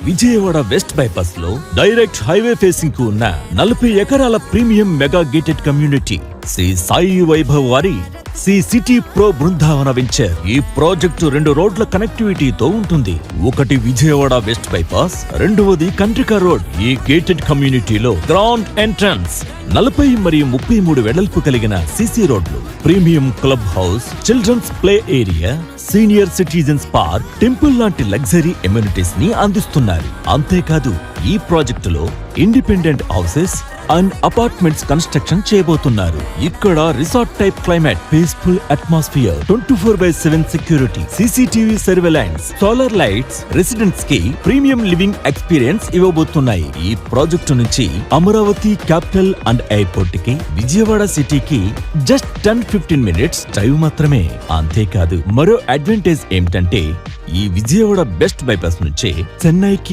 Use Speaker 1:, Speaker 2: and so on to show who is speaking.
Speaker 1: Vijayawada west bypass లో direct highway facing కు ఉన్న 40 ఎకరాల premium mega gated community Shri Sai Vaibhav వారి C city pro Brindavana venture. ఈ ప్రాజెక్టు 2 రోడ్ల కనెక్టివిటీతో ఉంటుంది. ఒకటి విజయవాడ వెస్ట్ బైపాస్, రెండవది కంట్రికా రోడ్. ఈ గేటెడ్ కమ్యూనిటీలో గ్రాండ్ ఎంట్రన్స్, 40 మరియు 33 వెడల్పు కలిగిన సిసి రోడ్లు, premium club house, children's play area, senior citizens park, temple లాంటి లగ్జరీ ఎమ్యూనిటీస్ ని అందిస్తున్నారు. అంతేకాదు ఈ ప్రాజెక్టులో independent houses and apartments construction చేయబోతున్నారు. ఇక్కడ resort type climate, peaceful atmosphere, 24/7 security, CCTV surveillance, solar lights residents కి ప్రీమియం లివింగ్ ఎక్స్పీరియన్స్ ఇవ్వబోతున్నాయి. ఈ ప్రాజెక్టు నుంచి అమరావతి క్యాపిటల్ అండ్ ఎయిర్పోర్ట్ కి, విజయవాడ సిటీకి జస్ట్ 10-15 మినిట్స్ డ్రైవ్ మాత్రమే. అంతేకాదు మరో అడ్వాంటేజ్ ఏమిటంటే ఈ విజయవాడ బెస్ట్ బైపాస్ నుంచే చెన్నైకి